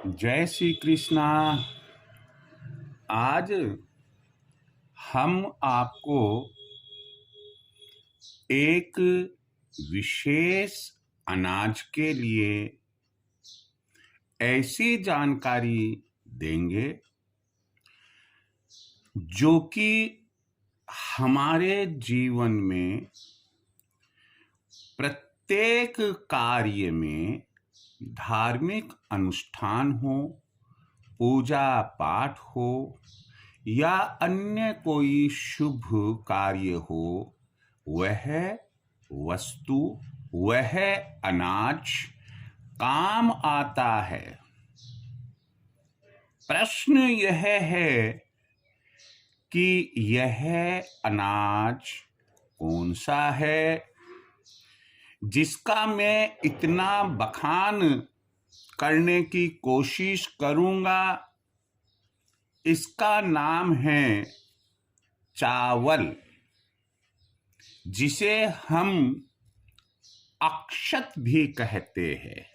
जय श्री कृष्णा। आज हम आपको एक विशेष अनाज के लिए ऐसी जानकारी देंगे जो कि हमारे जीवन में प्रत्येक कार्य में, धार्मिक अनुष्ठान हो, पूजा पाठ हो या अन्य कोई शुभ कार्य हो, वह वस्तु, वह अनाज काम आता है। प्रश्न यह है कि यह अनाज कौन सा है जिसका मैं इतना बखान करने की कोशिश करूंगा। इसका नाम है चावल, जिसे हम अक्षत भी कहते हैं।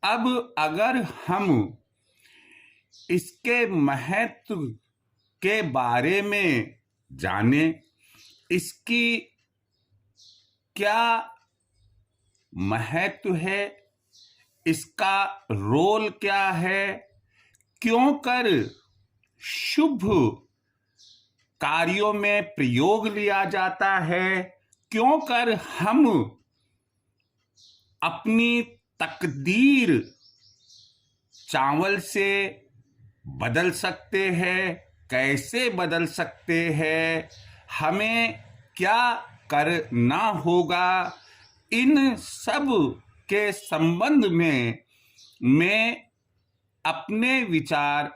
अब अगर हम इसके महत्व के बारे में जाने, इसकी क्या महत्व है, इसका रोल क्या है, क्यों कर शुभ कार्यों में प्रयोग लिया जाता है, क्यों कर हम अपनी तकदीर चावल से बदल सकते हैं, कैसे बदल सकते हैं, हमें क्या करना होगा, इन सब के संबंध में मैं अपने विचार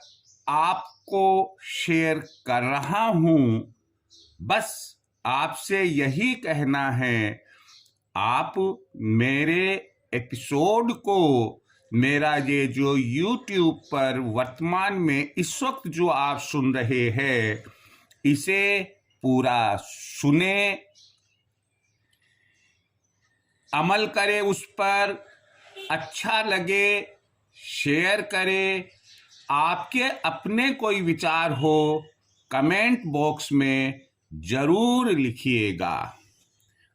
आपको शेयर कर रहा हूं। बस आपसे यही कहना है, आप मेरे एपिसोड को, मेरा ये जो YouTube पर वर्तमान में इस वक्त जो आप सुन रहे हैं, इसे पूरा सुने, अमल करें, उस पर अच्छा लगे शेयर करें। आपके अपने कोई विचार हो कमेंट बॉक्स में जरूर लिखिएगा।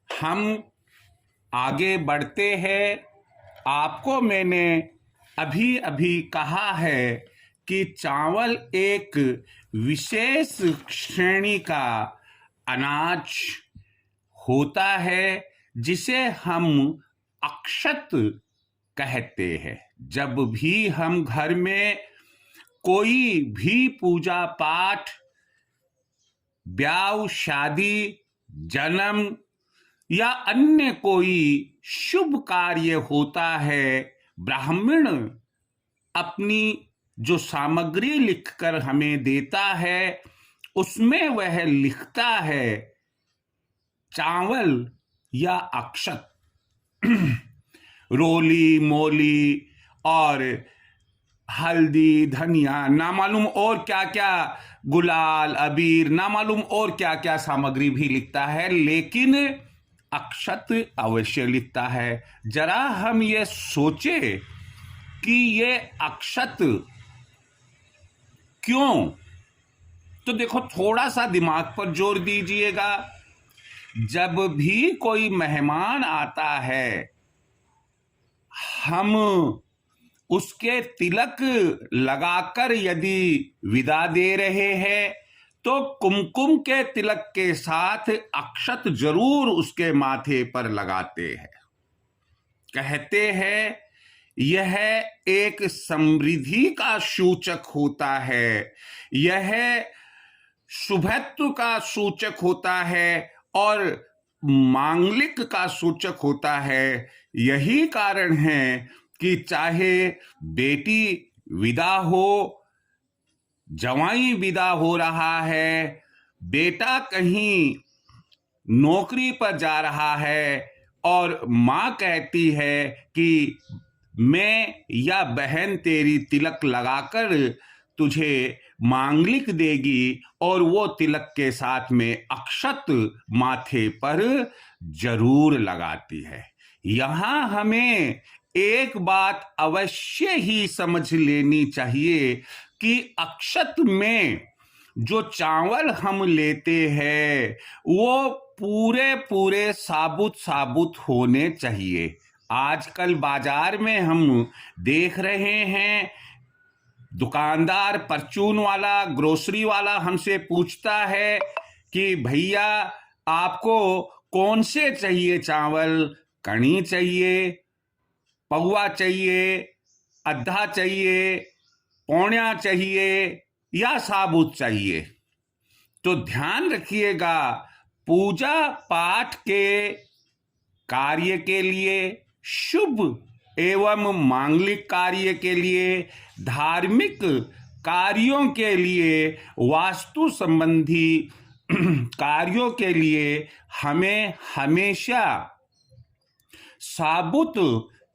हम आगे बढ़ते हैं। आपको मैंने अभी अभी कहा है कि चावल एक विशेष श्रेणी का अनाज होता है जिसे हम अक्षत कहते हैं। जब भी हम घर में कोई भी पूजा पाठ, ब्याह शादी, जन्म या अन्य कोई शुभ कार्य होता है, ब्राह्मण अपनी जो सामग्री लिखकर हमें देता है, उसमें वह लिखता है चावल या अक्षत। रोली मोली और हल्दी, धनिया, ना मालूम और क्या क्या, गुलाल, अबीर, ना मालूम और क्या क्या सामग्री भी लिखता है, लेकिन अक्षत अवश्य लिखता है। जरा हम ये सोचे कि ये अक्षत क्यों? तो देखो, थोड़ा सा दिमाग पर जोर दीजिएगा। जब भी कोई मेहमान आता है, हम उसके तिलक लगाकर यदि विदा दे रहे हैं तो कुमकुम के तिलक के साथ अक्षत जरूर उसके माथे पर लगाते हैं। कहते हैं यह एक समृद्धि का सूचक होता है, यह शुभत्व का सूचक होता है और मांगलिक का सूचक होता है। यही कारण है कि चाहे बेटी विदा हो, जवाई विदा हो रहा है, बेटा कहीं नौकरी पर जा रहा है और माँ कहती है कि मैं या बहन तेरी तिलक लगाकर तुझे मांगलिक देगी, और वो तिलक के साथ में अक्षत माथे पर जरूर लगाती है। यहाँ हमें एक बात अवश्य ही समझ लेनी चाहिए कि अक्षत में जो चावल हम लेते हैं वो पूरे पूरे साबुत साबुत होने चाहिए। आजकल बाजार में हम देख रहे हैं, दुकानदार, परचून वाला, ग्रोसरी वाला हमसे पूछता है कि भैया आपको कौन से चाहिए चावल, कणी चाहिए, पौवा चाहिए, अद्धा चाहिए, पौनिया चाहिए या साबुत चाहिए। तो ध्यान रखिएगा, पूजा पाठ के कार्य के लिए, शुभ एवं मांगलिक कार्य के लिए, धार्मिक कार्यों के लिए, वास्तु संबंधी कार्यों के लिए हमें हमेशा साबुत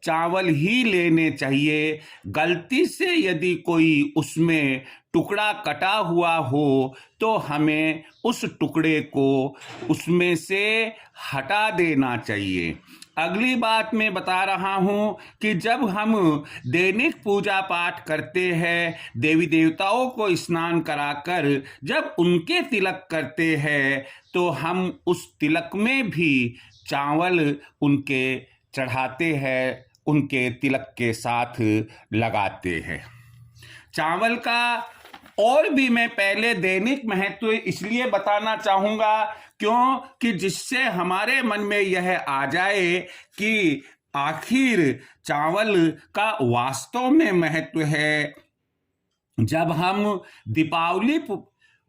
चावल ही लेने चाहिए। गलती से यदि कोई उसमें टुकड़ा कटा हुआ हो तो हमें उस टुकड़े को उसमें से हटा देना चाहिए। अगली बात मैं बता रहा हूं कि जब हम दैनिक पूजा पाठ करते हैं, देवी देवताओं को स्नान कराकर जब उनके तिलक करते हैं तो हम उस तिलक में भी चावल उनके चढ़ाते हैं, उनके तिलक के साथ लगाते हैं। चावल का और भी मैं पहले दैनिक महत्व इसलिए बताना चाहूंगा क्योंकि जिससे हमारे मन में यह आ जाए कि आखिर चावल का वास्तव में महत्व है। जब हम दीपावली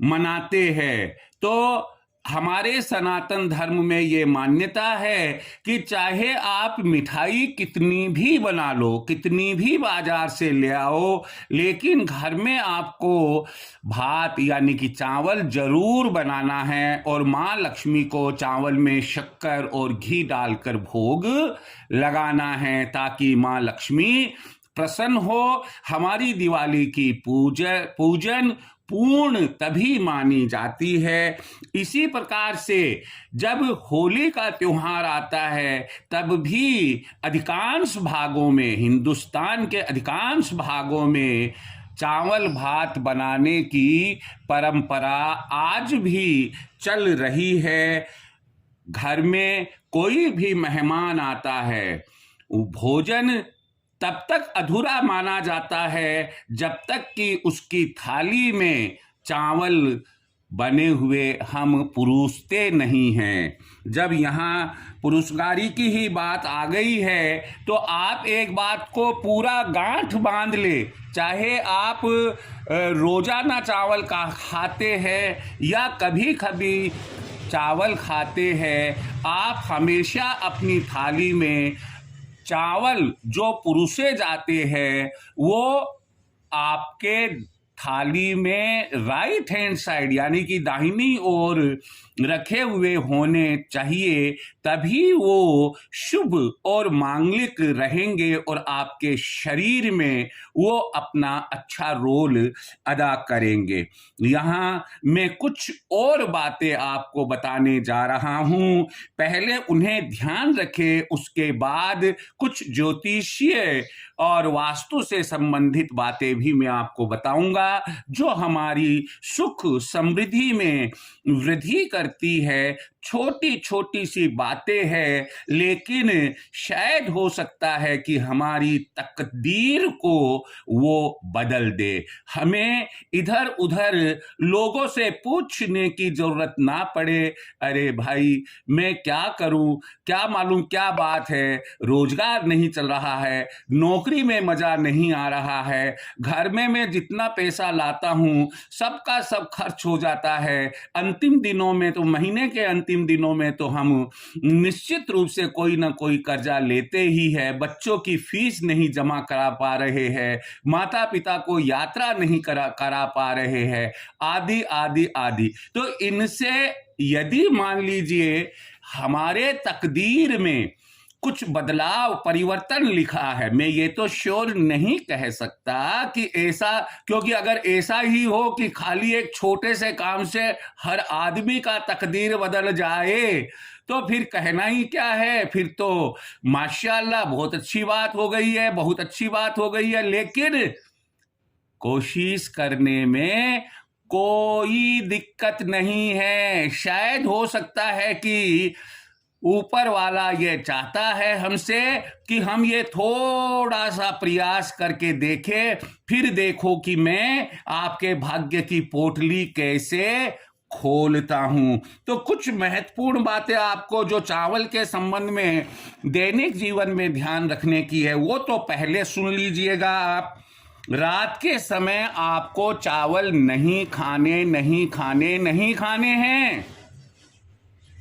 मनाते हैं तो हमारे सनातन धर्म में ये मान्यता है कि चाहे आप मिठाई कितनी भी बना लो, कितनी भी बाजार से ले आओ, लेकिन घर में आपको भात यानी कि चावल जरूर बनाना है और माँ लक्ष्मी को चावल में शक्कर और घी डालकर भोग लगाना है ताकि माँ लक्ष्मी प्रसन्न हो। हमारी दिवाली की पूजन पूर्ण तभी मानी जाती है। इसी प्रकार से जब होली का त्योहार आता है तब भी अधिकांश भागों में, हिंदुस्तान के अधिकांश भागों में चावल भात बनाने की परंपरा आज भी चल रही है। घर में कोई भी मेहमान आता है, भोजन तब तक अधूरा माना जाता है जब तक कि उसकी थाली में चावल बने हुए हम परोसते नहीं हैं। जब यहाँ पुरुषगारी की ही बात आ गई है तो आप एक बात को पूरा गांठ बांध ले, चाहे आप रोजाना चावल का खाते हैं या कभी कभी चावल खाते हैं, आप हमेशा अपनी थाली में चावल जो परोसे जाते हैं वो आपके थाली में राइट हैंड साइड यानी कि दाहिनी ओर रखे हुए होने चाहिए, तभी वो शुभ और मांगलिक रहेंगे और आपके शरीर में वो अपना अच्छा रोल अदा करेंगे। यहाँ मैं कुछ और बातें आपको बताने जा रहा हूँ, पहले उन्हें ध्यान रखें, उसके बाद कुछ ज्योतिषीय और वास्तु से संबंधित बातें भी मैं आपको बताऊंगा जो हमारी सुख समृद्धि में वृद्धि करती है। छोटी छोटी सी बातें हैं लेकिन शायद हो सकता है कि हमारी तकदीर को वो बदल दे। हमें इधर उधर लोगों से पूछने की जरूरत ना पड़े, अरे भाई मैं क्या करूं, क्या मालूम क्या बात है, रोजगार नहीं चल रहा है, नौकरी में मजा नहीं आ रहा है, घर में मैं जितना पैसा लाता हूं सबका सब खर्च हो जाता है, अंतिम दिनों में तो महीने के अंतिम दिनों में तो हम निश्चित रूप से कोई ना कोई कर्जा लेते ही है, बच्चों की फीस नहीं जमा करा पा रहे हैं, माता पिता को यात्रा नहीं करा पा रहे हैं, आदि आदि आदि। तो इनसे यदि मान लीजिए हमारे तकदीर में कुछ बदलाव परिवर्तन लिखा है। मैं ये तो श्योर नहीं कह सकता कि ऐसा, क्योंकि अगर ऐसा ही हो कि खाली एक छोटे से काम से हर आदमी का तकदीर बदल जाए तो फिर कहना ही क्या है। फिर तो माशाअल्लाह बहुत अच्छी बात हो गई है, बहुत अच्छी बात हो गई है। लेकिन कोशिश करने में कोई दिक्कत नहीं है। शायद हो सकता है कि ऊपर वाला ये चाहता है हमसे कि हम ये थोड़ा सा प्रयास करके देखें, फिर देखो कि मैं आपके भाग्य की पोटली कैसे खोलता हूं। तो कुछ महत्वपूर्ण बातें आपको जो चावल के संबंध में दैनिक जीवन में ध्यान रखने की है वो तो पहले सुन लीजिएगा आप। रात के समय आपको चावल नहीं खाने हैं।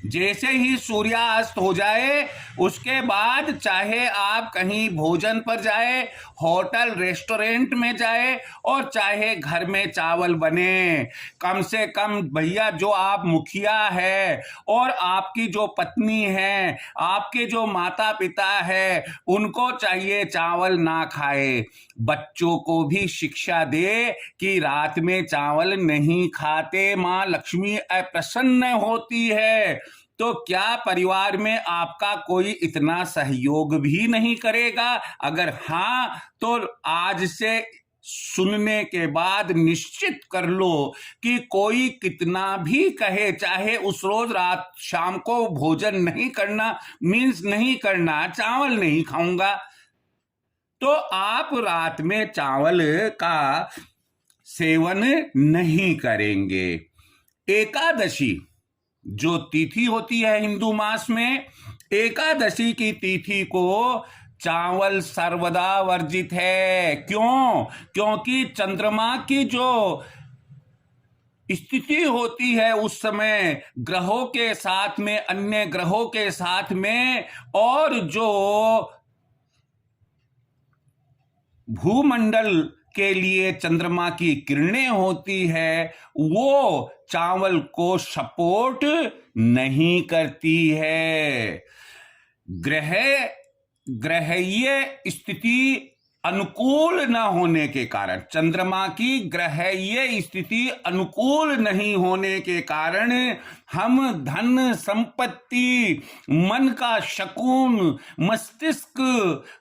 जैसे ही सूर्यास्त हो जाए उसके बाद चाहे आप कहीं भोजन पर जाए, होटल रेस्टोरेंट में जाए और चाहे घर में चावल बने, कम से कम भैया जो आप मुखिया है और आपकी जो पत्नी है, आपके जो माता पिता है, उनको चाहिए चावल ना खाए। बच्चों को भी शिक्षा दे कि रात में चावल नहीं खाते, माँ लक्ष्मी अप्रसन्न होती है। तो क्या परिवार में आपका कोई इतना सहयोग भी नहीं करेगा? अगर हाँ तो आज से सुनने के बाद निश्चित कर लो कि कोई कितना भी कहे, चाहे उस रोज रात शाम को भोजन नहीं करना मीन्स नहीं करना, चावल नहीं खाऊंगा, तो आप रात में चावल का सेवन नहीं करेंगे। एकादशी जो तिथि होती है हिंदू मास में, एकादशी की तिथि को चावल सर्वदा वर्जित है। क्यों? क्योंकि चंद्रमा की जो स्थिति होती है उस समय ग्रहों के साथ में, अन्य ग्रहों के साथ में, और जो भूमंडल के लिए चंद्रमा की किरणें होती है वो चावल को सपोर्ट नहीं करती है। ग्रहीय स्थिति अनुकूल न होने के कारण, चंद्रमा की ग्रहीय स्थिति अनुकूल नहीं होने के कारण हम धन संपत्ति, मन का शकून, मस्तिष्क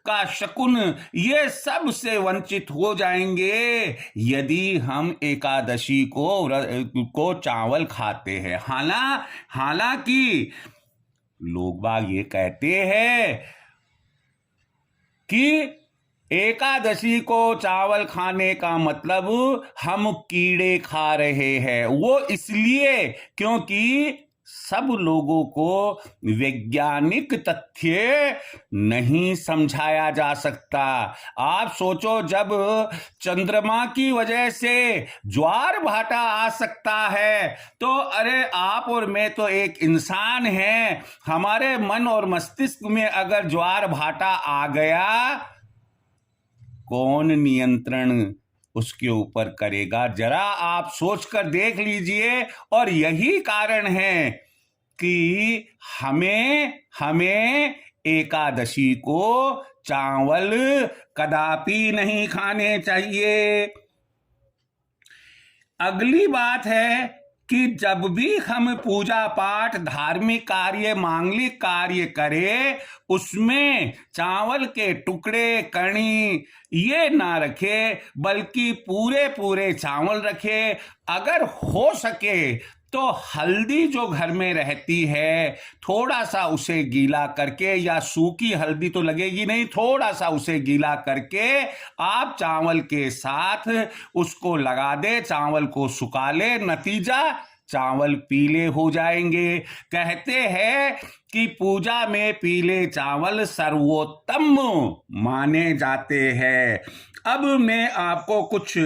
का शकून, ये सब से वंचित हो जाएंगे यदि हम एकादशी को चावल खाते हैं। हालांकि लोग बाग ये कहते हैं कि एकादशी को चावल खाने का मतलब हम कीड़े खा रहे हैं। वो इसलिए क्योंकि सब लोगों को वैज्ञानिक तथ्य नहीं समझाया जा सकता। आप सोचो, जब चंद्रमा की वजह से ज्वार भाटा आ सकता है तो अरे आप और मैं तो एक इंसान हैं, हमारे मन और मस्तिष्क में अगर ज्वार भाटा आ गया कौन नियंत्रण उसके ऊपर करेगा? जरा आप सोचकर देख लीजिए। और यही कारण है कि हमें एकादशी को चावल कदापि नहीं खाने चाहिए। अगली बात है कि जब भी हम पूजा पाठ, धार्मिक कार्य, मांगलिक कार्य करें उसमें चावल के टुकड़े, कणी ये ना रखे, बल्कि पूरे चावल रखे। अगर हो सके तो हल्दी जो घर में रहती है थोड़ा सा उसे गीला करके, या सूखी हल्दी तो लगेगी नहीं, थोड़ा सा उसे गीला करके आप चावल के साथ उसको लगा दे, चावल को सुखा ले, नतीजा चावल पीले हो जाएंगे। कहते हैं कि पूजा में पीले चावल सर्वोत्तम माने जाते हैं। अब मैं आपको कुछ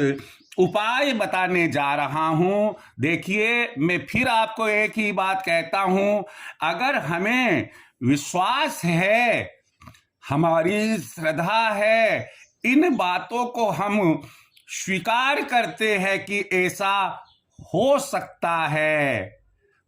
उपाय बताने जा रहा हूं। देखिए, मैं फिर आपको एक ही बात कहता हूं, अगर हमें विश्वास है, हमारी श्रद्धा है, इन बातों को हम स्वीकार करते हैं कि ऐसा हो सकता है,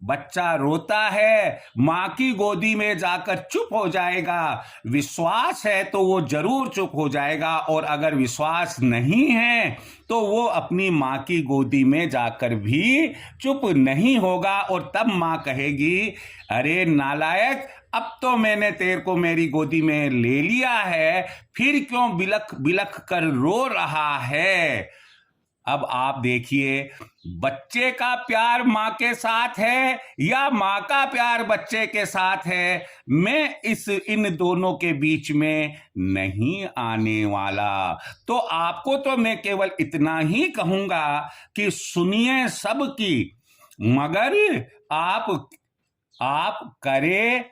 बच्चा रोता है, मां की गोदी में जाकर चुप हो जाएगा। विश्वास है तो वो जरूर चुप हो जाएगा, और अगर विश्वास नहीं है तो वो अपनी मां की गोदी में जाकर भी चुप नहीं होगा। और तब मां कहेगी, अरे नालायक, अब तो मैंने तेरे को मेरी गोदी में ले लिया है, फिर क्यों बिलख बिलख कर रो रहा है। अब आप देखिए, बच्चे का प्यार मां के साथ है या मां का प्यार बच्चे के साथ है, मैं इन दोनों के बीच में नहीं आने वाला। तो आपको तो मैं केवल इतना ही कहूंगा कि सुनिए सबकी, मगर आप करें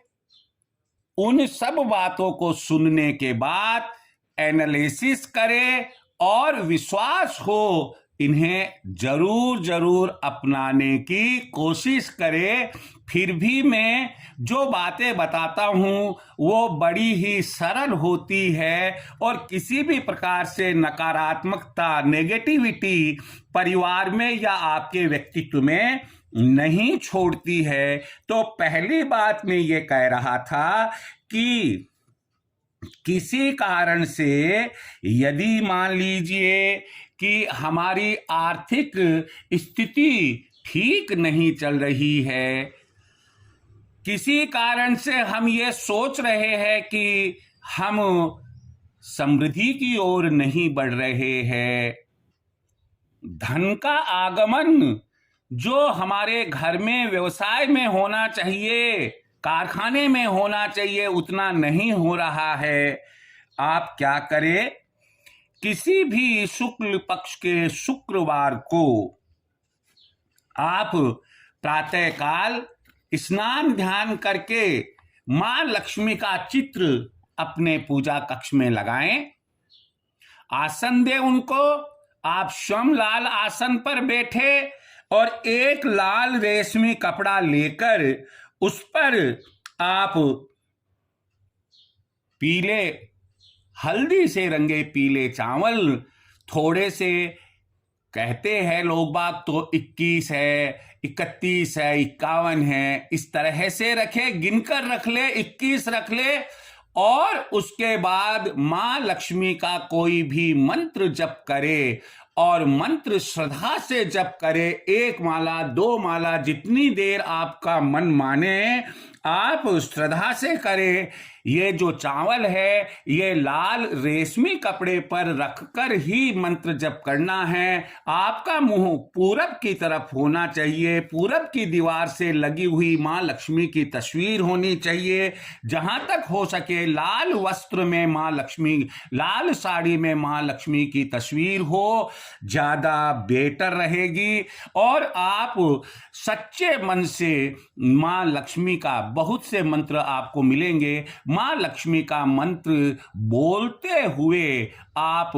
उन सब बातों को सुनने के बाद एनालिसिस करें और विश्वास हो इन्हें जरूर जरूर अपनाने की कोशिश करें। फिर भी मैं जो बातें बताता हूं वो बड़ी ही सरल होती है, और किसी भी प्रकार से नकारात्मकता, नेगेटिविटी परिवार में या आपके व्यक्तित्व में नहीं छोड़ती है। तो पहली बात मैं ये कह रहा था कि किसी कारण से यदि मान लीजिए कि हमारी आर्थिक स्थिति ठीक नहीं चल रही है, किसी कारण से हम ये सोच रहे हैं कि हम समृद्धि की ओर नहीं बढ़ रहे हैं, धन का आगमन जो हमारे घर में व्यवसाय में होना चाहिए, कारखाने में होना चाहिए, उतना नहीं हो रहा है, आप क्या करें, किसी भी शुक्ल पक्ष के शुक्रवार को आप प्रातःकाल स्नान ध्यान करके मां लक्ष्मी का चित्र अपने पूजा कक्ष में लगाएं, आसन दे उनको, आप स्वयं लाल आसन पर बैठे और एक लाल रेशमी कपड़ा लेकर उस पर आप पीले, हल्दी से रंगे पीले चावल, थोड़े से, कहते हैं लोग बाग तो 21 है, 31 है, 51 है, इस तरह से रखे, गिनकर रख ले, 21 रख ले, और उसके बाद मां लक्ष्मी का कोई भी मंत्र जप करे, और मंत्र श्रद्धा से जप करे, 1 माला 2 माला, जितनी देर आपका मन माने आप श्रद्धा से करें। ये जो चावल है ये लाल रेशमी कपड़े पर रखकर ही मंत्र जप करना है। आपका मुंह पूरब की तरफ होना चाहिए, पूरब की दीवार से लगी हुई मां लक्ष्मी की तस्वीर होनी चाहिए, जहां तक हो सके लाल वस्त्र में मां लक्ष्मी, लाल साड़ी में मां लक्ष्मी की तस्वीर हो, ज्यादा बेटर रहेगी। और आप सच्चे मन से मां लक्ष्मी का, बहुत से मंत्र आपको मिलेंगे, मां लक्ष्मी का मंत्र बोलते हुए आप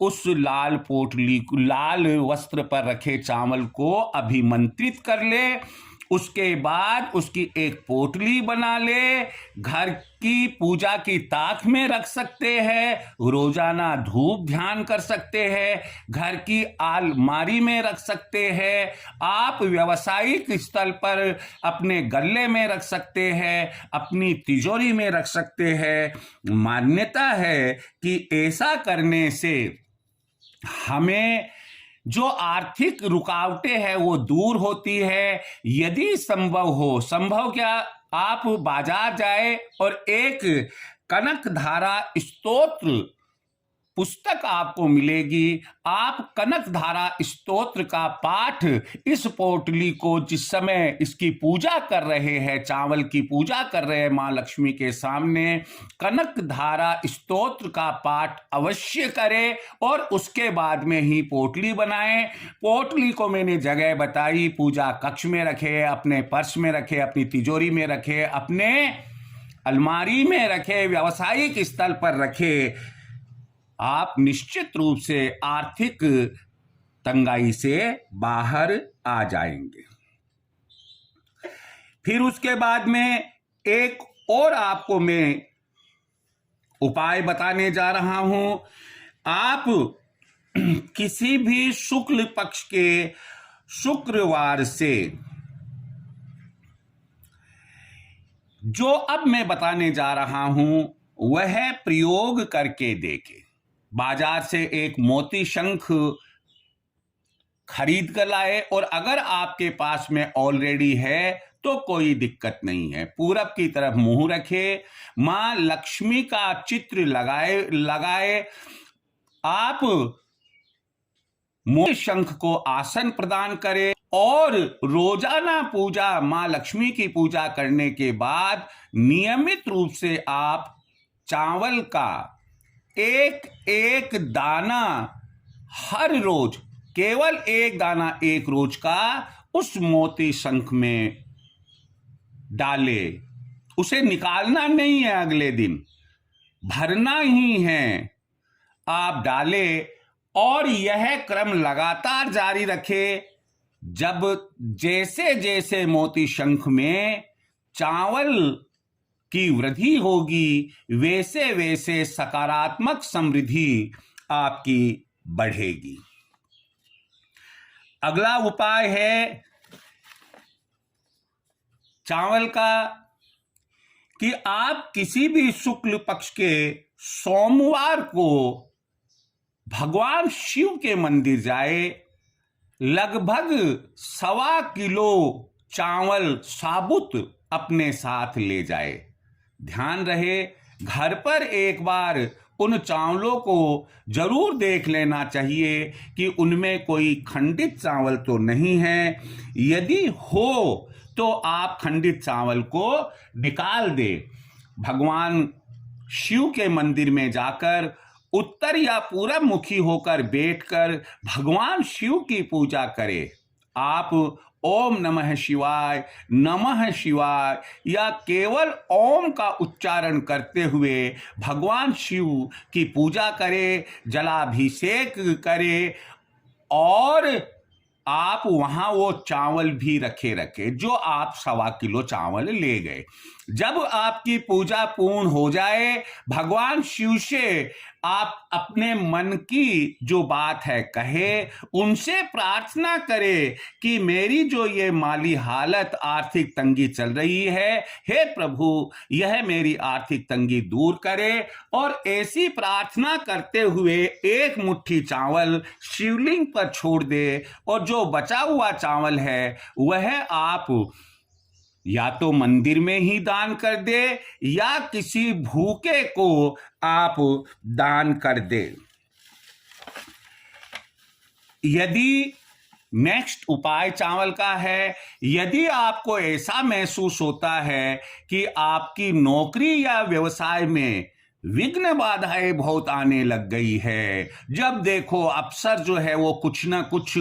उस लाल पोटली, लाल वस्त्र पर रखे चावल को अभिमंत्रित कर ले। उसके बाद उसकी एक पोटली बना ले, घर की पूजा की ताक में रख सकते हैं, रोजाना धूप ध्यान कर सकते हैं, घर की अलमारी में रख सकते हैं, आप व्यावसायिक स्थल पर अपने गल्ले में रख सकते हैं, अपनी तिजोरी में रख सकते हैं। मान्यता है कि ऐसा करने से हमें जो आर्थिक रुकावटें हैं वो दूर होती है। यदि संभव हो, संभव क्या, आप बाजार जाए और एक कनक धारा स्तोत्र पुस्तक आपको मिलेगी, आप कनक धारा स्तोत्र का पाठ इस पोटली को, जिस समय इसकी पूजा कर रहे हैं, चावल की पूजा कर रहे हैं मां लक्ष्मी के सामने, कनक धारा स्तोत्र का पाठ अवश्य करें और उसके बाद में ही पोटली बनाएं। पोटली को मैंने जगह बताई, पूजा कक्ष में रखे, अपने पर्स में रखे, अपनी तिजोरी में रखे, अपने अलमारी में रखे, व्यावसायिक स्थल पर रखे। आप निश्चित रूप से आर्थिक तंगाई से बाहर आ जाएंगे। फिर उसके बाद में एक और आपको मैं उपाय बताने जा रहा हूं। आप किसी भी शुक्ल पक्ष के शुक्रवार से जो अब मैं बताने जा रहा हूं वह प्रयोग करके देखें। बाजार से एक मोती शंख खरीद कर लाए, और अगर आपके पास में ऑलरेडी है तो कोई दिक्कत नहीं है। पूरब की तरफ मुंह रखे, मां लक्ष्मी का चित्र लगाए आप मोती शंख को आसन प्रदान करें, और रोजाना पूजा, मां लक्ष्मी की पूजा करने के बाद नियमित रूप से आप चावल का एक एक दाना हर रोज, केवल एक दाना एक रोज का उस मोती शंख में डाले। उसे निकालना नहीं है, अगले दिन भरना ही है। आप डाले और यह क्रम लगातार जारी रखे। जब जैसे जैसे मोती शंख में चावल की वृद्धि होगी, वैसे वैसे सकारात्मक समृद्धि आपकी बढ़ेगी। अगला उपाय है चावल का, कि आप किसी भी शुक्ल पक्ष के सोमवार को भगवान शिव के मंदिर जाए, लगभग 1.25 किलो चावल साबुत अपने साथ ले जाए। ध्यान रहे, घर पर एक बार उन चावलों को जरूर देख लेना चाहिए कि उनमें कोई खंडित चावल तो नहीं है। यदि हो तो आप खंडित चावल को निकाल दे। भगवान शिव के मंदिर में जाकर उत्तर या पूरब मुखी होकर बैठकर भगवान शिव की पूजा करें। आप ओम नमः शिवाय, नमः शिवाय या केवल ओम का उच्चारण करते हुए भगवान शिव की पूजा करें, जलाभिषेक करें, और आप वहां वो चावल भी रखे जो आप 1.25 किलो चावल ले गए। जब आपकी पूजा पूर्ण हो जाए, भगवान शिव से आप अपने मन की जो बात है कहे, उनसे प्रार्थना करें कि मेरी जो ये माली हालत, आर्थिक तंगी चल रही है, हे प्रभु यह मेरी आर्थिक तंगी दूर करे। और ऐसी प्रार्थना करते हुए एक मुट्ठी चावल शिवलिंग पर छोड़ दे, और जो बचा हुआ चावल है वह आप या तो मंदिर में ही दान कर दे या किसी भूखे को आप दान कर दे। यदि नेक्स्ट उपाय चावल का है, यदि आपको ऐसा महसूस होता है कि आपकी नौकरी या व्यवसाय में विघ्न बाधाएं बहुत आने लग गई है, जब देखो अफसर जो है वो कुछ ना कुछ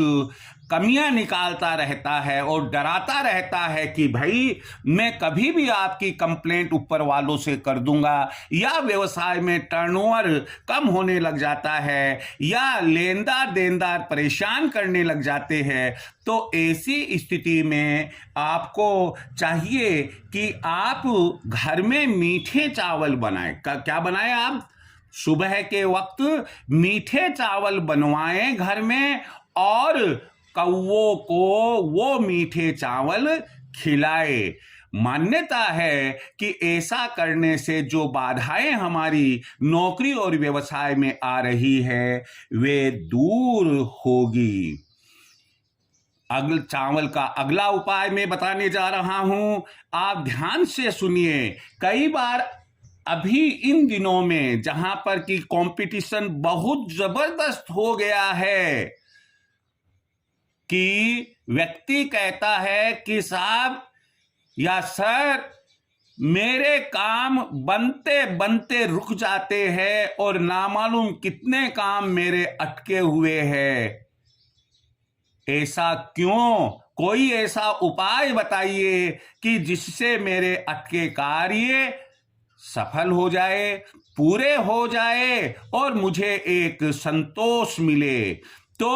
कमियां निकालता रहता है और डराता रहता है कि भाई मैं कभी भी आपकी कंप्लेंट ऊपर वालों से कर दूंगा, या व्यवसाय में टर्नओवर कम होने लग जाता है, या लेनदार देनदार परेशान करने लग जाते हैं, तो ऐसी स्थिति में आपको चाहिए कि आप घर में मीठे चावल बनाएं। क्या बनाएं आप? सुबह के वक्त मीठे चावल बनवाएं घर में, और कौवों को वो मीठे चावल खिलाए। मान्यता है कि ऐसा करने से जो बाधाएं हमारी नौकरी और व्यवसाय में आ रही है वे दूर होगी। चावल का अगला उपाय मैं बताने जा रहा हूं, आप ध्यान से सुनिए। कई बार अभी इन दिनों में जहां पर कि कंपटीशन बहुत जबरदस्त हो गया है, कि व्यक्ति कहता है कि साहब या सर मेरे काम बनते बनते रुक जाते हैं और नामालूम कितने काम मेरे अटके हुए हैं। ऐसा क्यों? कोई ऐसा उपाय बताइए कि जिससे मेरे अटके कार्य सफल हो जाए, पूरे हो जाए और मुझे एक संतोष मिले। तो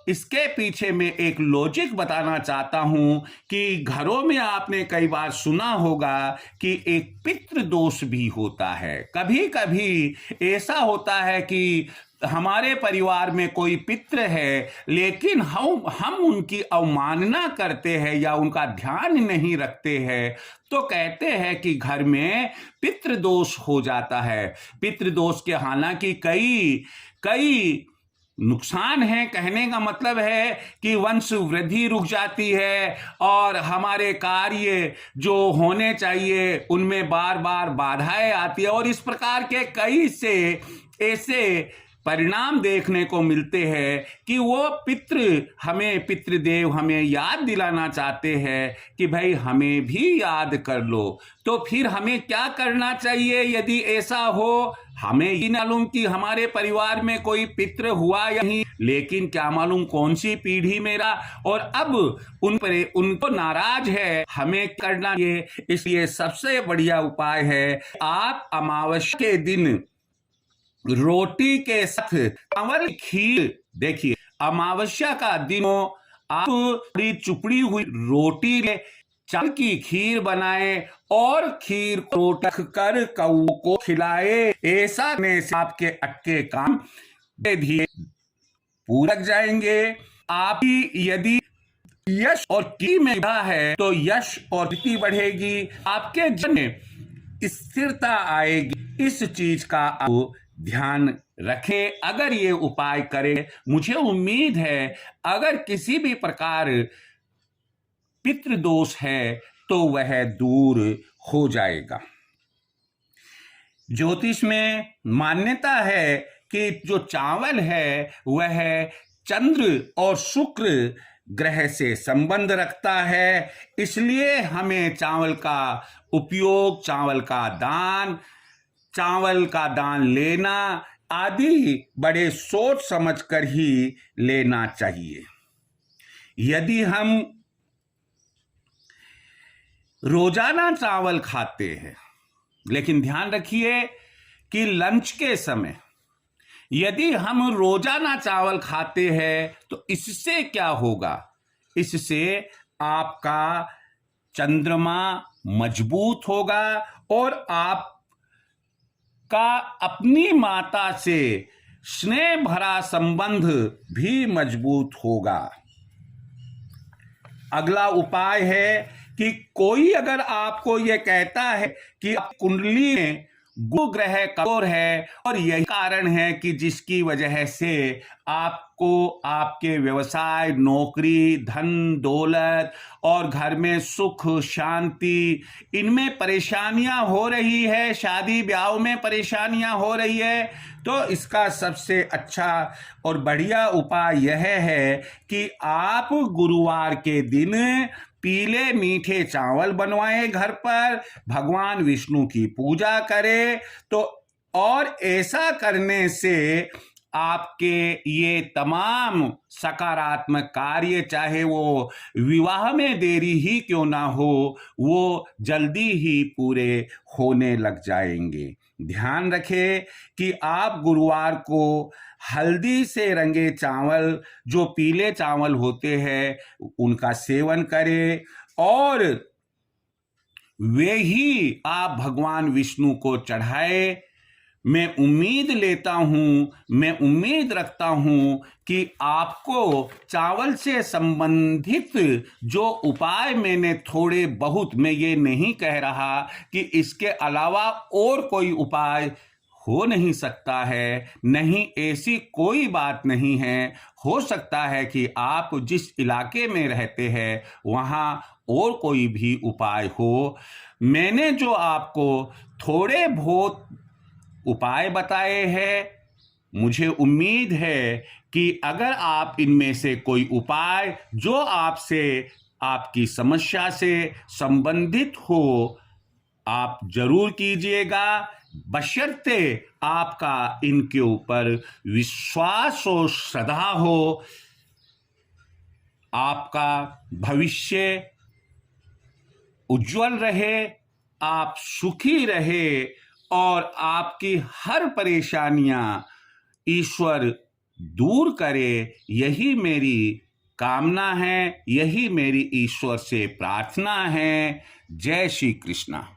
इसके पीछे मैं एक लॉजिक बताना चाहता हूं कि घरों में आपने कई बार सुना होगा कि एक पितृ दोष भी होता है। कभी कभी ऐसा होता है कि हमारे परिवार में कोई पितृ है लेकिन हम उनकी अवमानना करते हैं या उनका ध्यान नहीं रखते हैं, तो कहते हैं कि घर में पितृदोष हो जाता है। पितृदोष के हालांकि कई नुकसान है। कहने का मतलब है कि वंश वृद्धि रुक जाती है और हमारे कार्य जो होने चाहिए उनमें बार बार बाधाएं आती है, और इस प्रकार के कई से ऐसे परिणाम देखने को मिलते हैं कि वो पितृदेव हमें याद दिलाना चाहते हैं कि भाई हमें भी याद कर लो। तो फिर हमें क्या करना चाहिए यदि ऐसा हो? हमें ही मालूम कि हमारे परिवार में कोई पितृ हुआ या नहीं, लेकिन क्या मालूम कौन सी पीढ़ी मेरा, और अब उनको नाराज है, हमें करना ये। इसलिए सबसे बढ़िया उपाय है आप अमावस्या के दिन रोटी के साथ चावल खीर, देखिए अमावस्या का दिन हो, आप थोड़ी चुपड़ी हुई रोटी ले, चावल की खीर बनाए और खीर को रख कर कौ को खिलाए। ऐसा करने से आपके अटके काम धीरे पूरक जाएंगे। आपकी यदि यश और कीर्ति में है तो यश और कीर्ति बढ़ेगी, आपके जीवन में स्थिरता आएगी। इस चीज का आप ध्यान रखें। अगर ये उपाय करें, मुझे उम्मीद है अगर किसी भी प्रकार पितृदोष है तो वह दूर हो जाएगा। ज्योतिष में मान्यता है कि जो चावल है वह चंद्र और शुक्र ग्रह से संबंध रखता है, इसलिए हमें चावल का उपयोग, चावल का दान लेना आदि बड़े सोच समझकर ही लेना चाहिए। यदि हम रोजाना चावल खाते हैं, लेकिन ध्यान रखिए कि लंच के समय यदि हम रोजाना चावल खाते हैं तो इससे क्या होगा? इससे आपका चंद्रमा मजबूत होगा और आपका अपनी माता से स्नेह भरा संबंध भी मजबूत होगा। अगला उपाय है कि कोई अगर आपको यह कहता है कि कुंडली में गुरु ग्रह कमजोर है और यही कारण है कि जिसकी वजह से आपको आपके व्यवसाय, नौकरी, धन दौलत और घर में सुख शांति इनमें परेशानियां हो रही है, शादी ब्याह में परेशानियां हो रही है, तो इसका सबसे अच्छा और बढ़िया उपाय यह है कि आप गुरुवार के दिन पीले मीठे चावल बनवाएं, घर पर भगवान विष्णु की पूजा करें। तो और ऐसा करने से आपके ये तमाम सकारात्मक कार्य, चाहे वो विवाह में देरी ही क्यों ना हो, वो जल्दी ही पूरे होने लग जाएंगे। ध्यान रखें कि आप गुरुवार को हल्दी से रंगे चावल, जो पीले चावल होते हैं, उनका सेवन करें और वे ही आप भगवान विष्णु को चढ़ाए। मैं उम्मीद रखता हूं कि आपको चावल से संबंधित जो उपाय मैंने थोड़े बहुत, मैं ये नहीं कह रहा कि इसके अलावा और कोई उपाय हो नहीं सकता है, नहीं, ऐसी कोई बात नहीं है। हो सकता है कि आप जिस इलाके में रहते हैं वहाँ और कोई भी उपाय हो। मैंने जो आपको थोड़े बहुत उपाय बताए हैं, मुझे उम्मीद है कि अगर आप इनमें से कोई उपाय जो आपसे, आपकी समस्या से संबंधित हो, आप जरूर कीजिएगा, बशर्ते आपका इनके ऊपर विश्वास और श्रद्धा हो। आपका भविष्य उज्जवल रहे, आप सुखी रहे और आपकी हर परेशानियां ईश्वर दूर करे, यही मेरी कामना है, यही मेरी ईश्वर से प्रार्थना है। जय श्री कृष्णा।